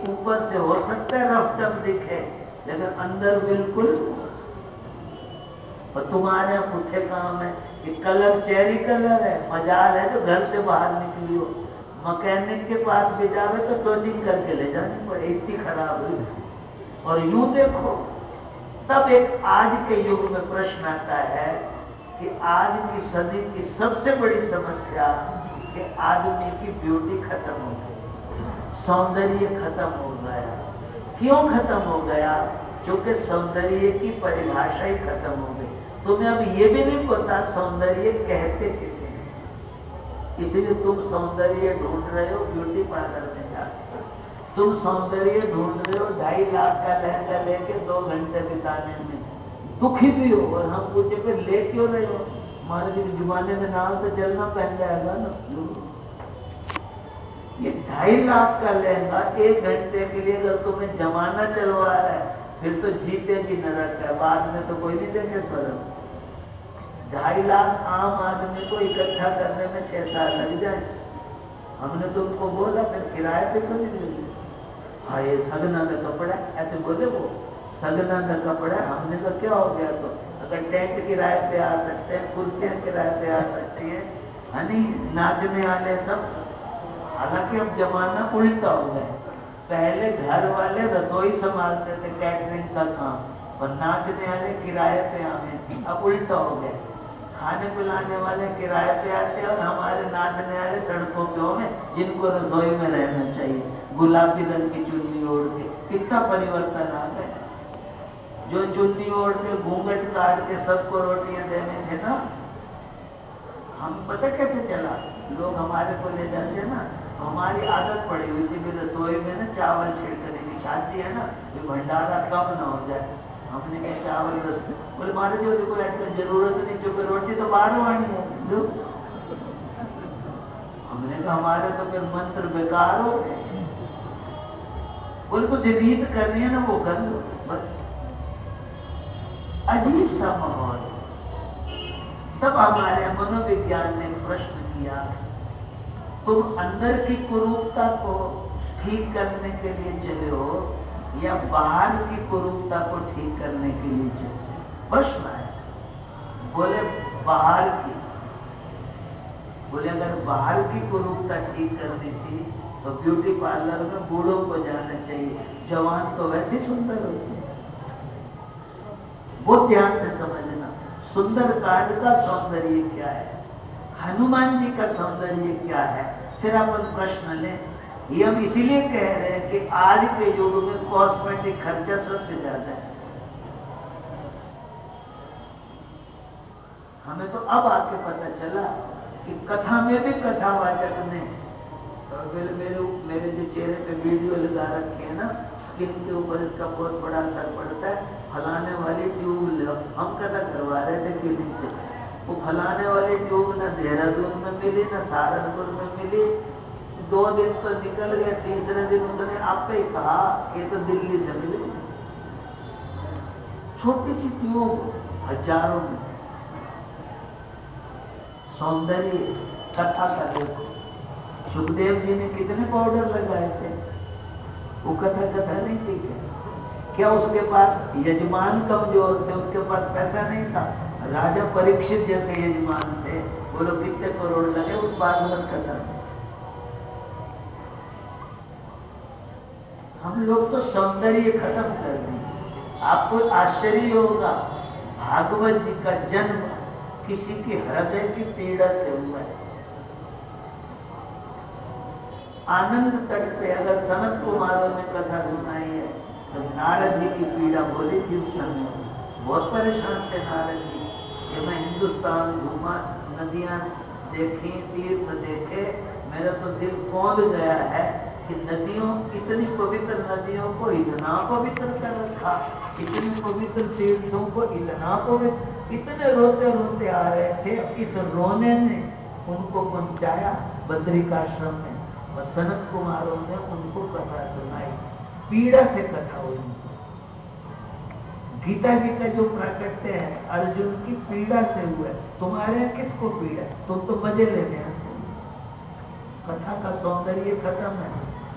ऊपर से हो सकता है रफ टफ दिखे, लेकिन अंदर बिल्कुल। और तुम्हारे यहाँ पुट्ठे काम है कि कलर चेरी कलर है, मजाल है तो घर से बाहर निकली हो, मैकेनिक के पास भी जावे तो टोचिंग करके ले जानी पड़े, इतनी खराब हुई। और यूं देखो, तब एक आज के युग में प्रश्न आता है कि आज की सदी की सबसे बड़ी समस्या कि आदमी की ब्यूटी खत्म हो गई, सौंदर्य खत्म हो गया। क्यों खत्म हो गया? क्योंकि सौंदर्य की परिभाषा ही खत्म हो गई। तुम्हें अब ये भी नहीं पता सौंदर्य कहते किसे, इसलिए तुम सौंदर्य ढूंढ रहे हो ब्यूटी पार्लर में जाकर। तुम सौंदर्य ढूंढ रहे हो 2.5 लाख का लहंगा लेके 2 घंटे बिताने में, दुखी भी हो। और हम पूछे फिर ले क्यों रहे हो? हमारे जुबाने में नाम तो चलना पहन जाएगा ना। ये 2.5 लाख का लहंगा 1 घंटे के लिए अगर तुम्हें जमाना चलवा रहा है, फिर तो जीते जी नरक है, बाद में तो कोई नहीं देंगे स्वर्ग। 2.5 लाख आम आदमी को इकट्ठा करने में 6 साल लग जाए। हमने तो उनको बोला फिर किराए पे क्यों नहीं दे? हाँ ये सगना का कपड़ा ऐसे बोले वो, सगना का कपड़ा। हमने तो क्या हो गया? तो अगर टेंट किराए पे आ सकते हैं, कुर्सियां किराए पे आ सकती है, यानी नाचने वाले सब। हालांकि अब जमाना उल्टा हो गया, पहले घर वाले रसोई संभालते थे, कैटरिंग का काम, और नाचने वाले किराए पे आते थे। अब उल्टा हो गया, खाने पिलाने वाले किराए पे आते हैं और हमारे नाचने वाले सड़कों पे होंगे, जिनको रसोई में रहना चाहिए, गुलाबी रंग की चुन्नी ओढ़ के। कितना परिवर्तन आ गया। जो चुन्नी ओढ़ के घूंघट काट के सबको रोटियां देने थे ना, हम पता कैसे चला? लोग हमारे को ले जाते ना, हमारी आदत पड़ी हुई थी भी रसोई में ना चावल छिड़कने की। शादी है ना, भी भंडारा कम ना हो जाए। हमने कहा चावल रस, बोले मारे जो देखो ऐसी जरूरत नहीं, क्योंकि रोटी तो बाहर आनी है। हमने कहा हमारे तो फिर मंत्र बेकार हो गए। बोले कुछ रीत करनी है ना वो कर लो बस। अजीब सा माहौल। तब हमारे मनोविज्ञान ने प्रश्न किया, तुम अंदर की कुरूपता को ठीक करने के लिए चले हो या बाहर की कुरूपता को ठीक करने के लिए चले? प्रश्न है। बोले बाहर की। बोले अगर बाहर की कुरूपता ठीक करनी थी तो ब्यूटी पार्लर में बूढ़ों को जाना चाहिए, जवान तो वैसे सुंदर होते हैं। वो ध्यान से समझना, सुंदरकांड का सौंदर्य क्या है, हनुमान जी का सौंदर्य क्या है। फिर अपन प्रश्न लें। ये हम इसीलिए कह रहे हैं कि आज के युग में कॉस्मेटिक खर्चा सबसे ज्यादा है। हमें तो अब आके पता चला कि कथा में भी कथावाचक ने मेरे जो चेहरे पे वीडियो लगा रखे है ना, स्किन के ऊपर इसका बहुत बड़ा असर पड़ता है। फलाने वाली ट्यूब हम कथा करवा रहे थे क्लिनिक से, वो फलाने वाली ट्यूब न देहरादून में मिली न सहारनपुर में मिली। 2 दिन तो निकल गए, तीसरे दिन उसने आप ही कहा ये तो दिल्ली से मिली। छोटी सी ट्यूब हजारों में। सौंदर्य कथा का देखो, सुखदेव जी ने कितने पाउडर लगाए थे, वो कथा नहीं थी क्या? उसके पास यजमान कमजोर थे, उसके पास पैसा नहीं था? राजा परीक्षित जैसे यजमान थे, वो लोग कितने करोड़ लगे उस भागवत कथा में। हम लोग तो सौंदर्य खत्म कर दें। आपको आश्चर्य होगा, भागवत जी का जन्म किसी की हृदय की पीड़ा से हुआ है। आनंद तट पे अगर सनत कुमारों ने कथा सुनाई है तो नारद जी की पीड़ा बोली थी उस समय। बहुत परेशान थे नारद जी कि मैं हिंदुस्तान घूमा, नदियां देखी, तीर्थ देखे, मेरा तो दिल कौंध गया है कि नदियों, इतनी पवित्र नदियों को इतना पवित्र कर रखा, इतनी पवित्र तीर्थों को इतना पवित्र। इतने रोते रोते आ रहे थे, इस रोने ने उनको पहुंचाया बद्रिकाश्रम में, और सनत कुमारों ने उनको कथा सुनाई। पीड़ा से कथा हुई। गीता जी का जो प्राकट्य है अर्जुन की पीड़ा से हुआ। तुम्हारे यहाँ किसको पीड़ा? तुम तो मजे लेने आते। कथा का सौंदर्य खत्म है,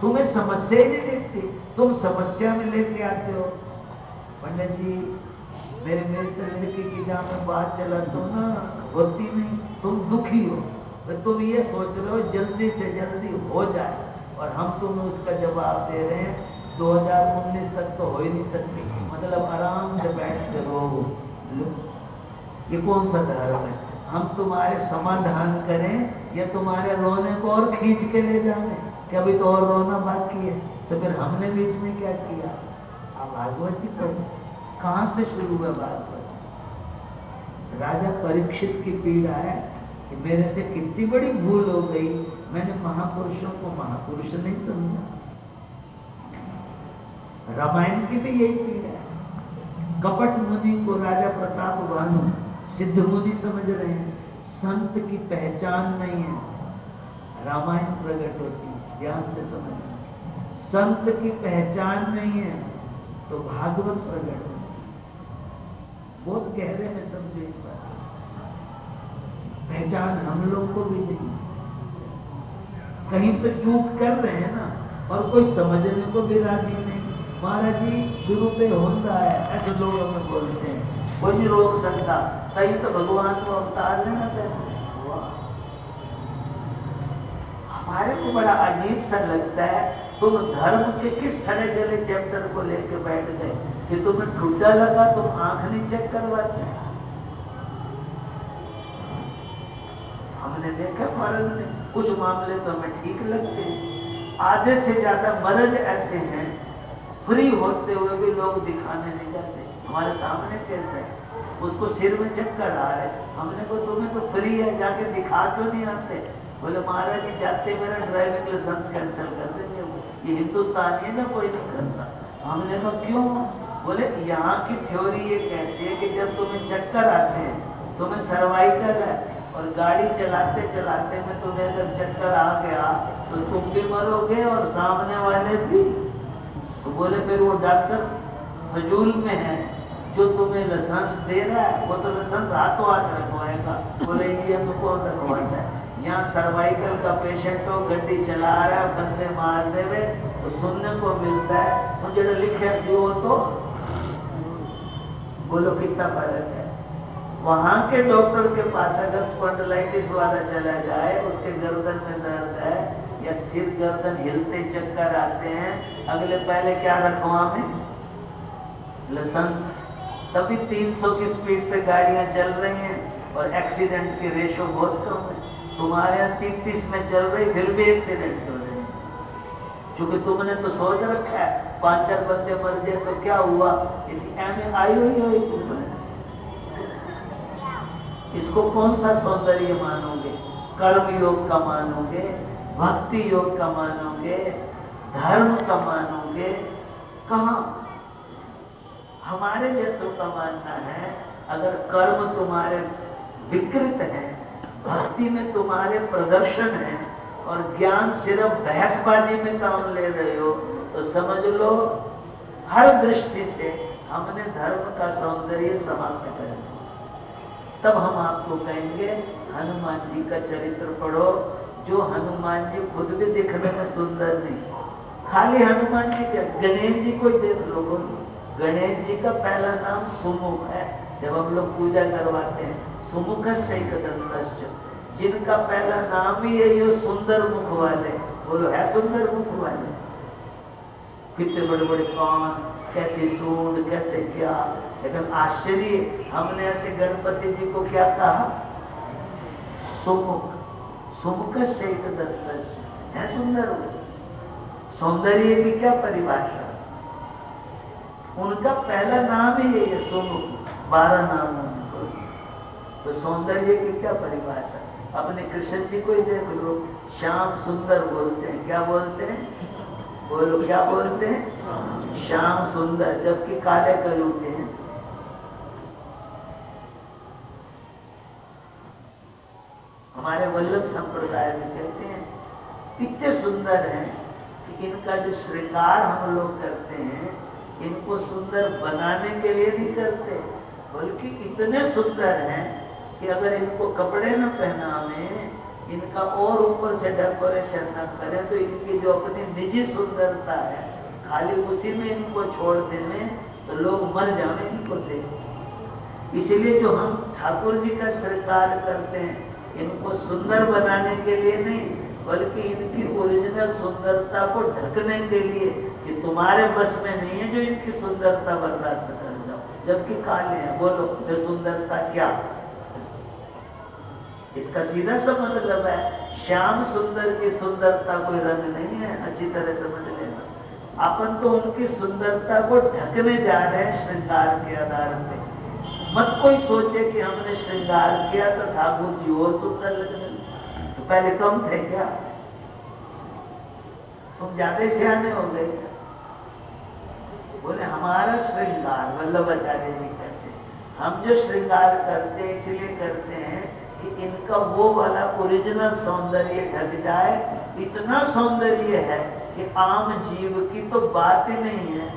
तुम्हें समस्या ही नहीं दिखती। तुम समस्या में लेके आते हो। पंडित जी मेरे मित्र लड़की की जहां मैं बात चलाता हूँ ना होती नहीं, तुम दुखी हो, तो तुम ये सोच रहे हो जल्दी से जल्दी हो जाए, और हम तुम्हें उसका जवाब दे रहे हैं 2019 तक तो हो ही नहीं सकती, मतलब आराम से बैठ के रो। ये कौन सा धर्म है? हम तुम्हारे समाधान करें या तुम्हारे रोने को और खींच के ले जाएं कि अभी तो और रोना बाकी है, तो फिर हमने बीच में क्या किया? आप भागवत जी पढ़ो, कहां से शुरू हुआ भागवत? राजा परीक्षित की पीड़ा है कि मेरे से कितनी बड़ी भूल हो गई, मैंने महापुरुषों को महापुरुष नहीं समझा। रामायण की भी यही पीड़ा है। कपट मुनि को राजा प्रताप भानु सिद्ध मुनि समझ रहे हैं, संत की पहचान नहीं है, रामायण प्रकट होती है, ध्यान से समझना। संत की पहचान नहीं है तो भागवत प्रकट होती है। बहुत गहरे में समझो इस बात, पहचान हम लोग को भी नहीं, कहीं तो चूक कर रहे हैं ना, और कोई समझने को भी राजी नहीं। महाराज जी शुरू पे होता है, ऐसे लोग हमें बोलते हैं, कोई नहीं रोक सकता, कहीं तो भगवान को अवतार लेना चाहिए। हमारे को बड़ा अजीब सा लगता है, तुम धर्म के किस सड़े गले चैप्टर को लेकर बैठ गए कि तुम्हें ठुड्डा लगा तुम आंख नहीं चेक करवाते हैं। हमने देखा महाराज ने कुछ मामले तो हमें ठीक लगते हैं, आधे से ज्यादा मर्ज ऐसे हैं फ्री होते हुए भी लोग दिखाने नहीं जाते। हमारे सामने कैसे है, उसको सिर में चक्कर आ रहे, हमने को तुम्हें तो फ्री है, जाके दिखा क्यों नहीं आते? बोले महाराज जी जाते मेरा ड्राइविंग लाइसेंस कैंसिल कर देंगे, ये हिंदुस्तानी है ना, कोई नहीं करता। हमने कहा क्यों? बोले यहाँ की थ्योरी ये कहती है कि जब तुम्हें चक्कर आते हैं, तुम्हें सर्वाइकल है, और गाड़ी चलाते चलाते में तुम्हें अगर चक्कर आ गया तो तुम भी मरोगे और सामने वाले भी। तो बोले फिर वो डॉक्टर फजूल में है जो तुम्हें लाइसेंस दे रहा है, वो तो लाइसेंस हाथों हाथ रखवाएगा। बोले इंडिया में कौन रखवाता है? यहाँ सर्वाइकल का पेशेंट हो, गड्डी चला रहा है, बंदे मार देवे तो सुनने को मिलता है, तो जो लिखे सी हो तो बोलो कितना फर्क है। वहां के डॉक्टर के पास अगर स्पॉन्डिलाइटिस वाला चला जाए, उसके गर्दन में दर्द है या सिर गर्दन हिलते चक्कर आते हैं, अगले पहले क्या रखवावे? लाइसेंस। तभी 300 की स्पीड पे गाड़ियां चल रही हैं और एक्सीडेंट की रेशो बहुत कम है। तुम्हारे यहाँ 30 में चल रही, फिर भी एक्सीडेंट हो रहे हैं, क्योंकि तुमने तो सोच रखा है 5-4 बंदे मर जाए तो क्या हुआ, इसमें आई हुई है तुमने। इसको कौन सा सौंदर्य मानोगे? कर्म योग का मानोगे, भक्ति योग का मानोगे, धर्म का मानोगे? कहां? हमारे जैसों का मानना है अगर कर्म तुम्हारे विकृत है, भक्ति में तुम्हारे प्रदर्शन है और ज्ञान सिर्फ बहसबाजी में काम ले रहे हो, तो समझ लो हर दृष्टि से हमने धर्म का सौंदर्य समाप्त कर दिया। तब हम आपको कहेंगे हनुमान जी का चरित्र पढ़ो, जो हनुमान जी खुद भी दिखने में सुंदर नहीं, खाली हनुमान जी क्या, गणेश जी को देख लो। गणेश जी का पहला नाम सुमुख है, जब हम लोग पूजा करवाते हैं सुमुख सैकदंतश्च, जिनका पहला नाम ही है ये सुंदर मुख वाले। बोलो है सुंदर मुख वाले? कितने बड़े बड़े कान, कैसे सूंड, कैसे क्या। लेकिन आश्चर्य, हमने ऐसे गणपति जी को क्या कहा? सुमुख। सुमुख सैकदंतश्च है सुंदर। सौंदर्य की क्या परिभाषा? उनका पहला नाम ही है ये सुमुख, 12 नाम उनको। तो सौंदर्य की क्या परिभाषा? अपने कृष्ण जी को ही देख लो, श्याम सुंदर बोलते हैं, क्या बोलते हैं? बोलो क्या बोलते हैं? श्याम सुंदर, जबकि काले कलूटे हैं। हमारे वल्लभ संप्रदाय में कहते हैं इतने सुंदर हैं कि इनका जो श्रृंगार हम लोग करते हैं, इनको सुंदर बनाने के लिए नहीं करते, बल्कि इतने सुंदर हैं कि अगर इनको कपड़े न पहनावे, इनका और ऊपर से डेकोरेशन न करें, तो इनकी जो अपनी निजी सुंदरता है खाली उसी में इनको छोड़ देने तो लोग मर जाने इनको दे। इसलिए जो हम ठाकुर जी का श्रृंगार करते हैं इनको सुंदर बनाने के लिए नहीं, बल्कि इनकी ओरिजिनल सुंदरता को ढकने के लिए कि तुम्हारे बस में नहीं है जो इनकी सुंदरता बर्दाश्त कर जाओ, जबकि काले हैं। बोलो ये सुंदरता क्या? इसका सीधा सा मतलब है श्याम सुंदर की सुंदरता कोई रंग नहीं है, अच्छी तरह समझ लेना। अपन तो उनकी सुंदरता को ढकने जा रहे हैं श्रृंगार के आधार पे। मत कोई सोचे कि हमने श्रृंगार किया तो ठाकुर जी और सुंदर लगने लगे। तो पहले कम थे क्या? तुम ज्यादा सियाने हो गए क्या? बोले हमारा श्रृंगार, वल्लभाचार्य जी कहते हैं, हम जो श्रृंगार करते हैं इसलिए करते हैं कि इनका वो वाला ओरिजिनल सौंदर्य ढक जाए। इतना सौंदर्य है कि आम जीव की तो बात ही नहीं है।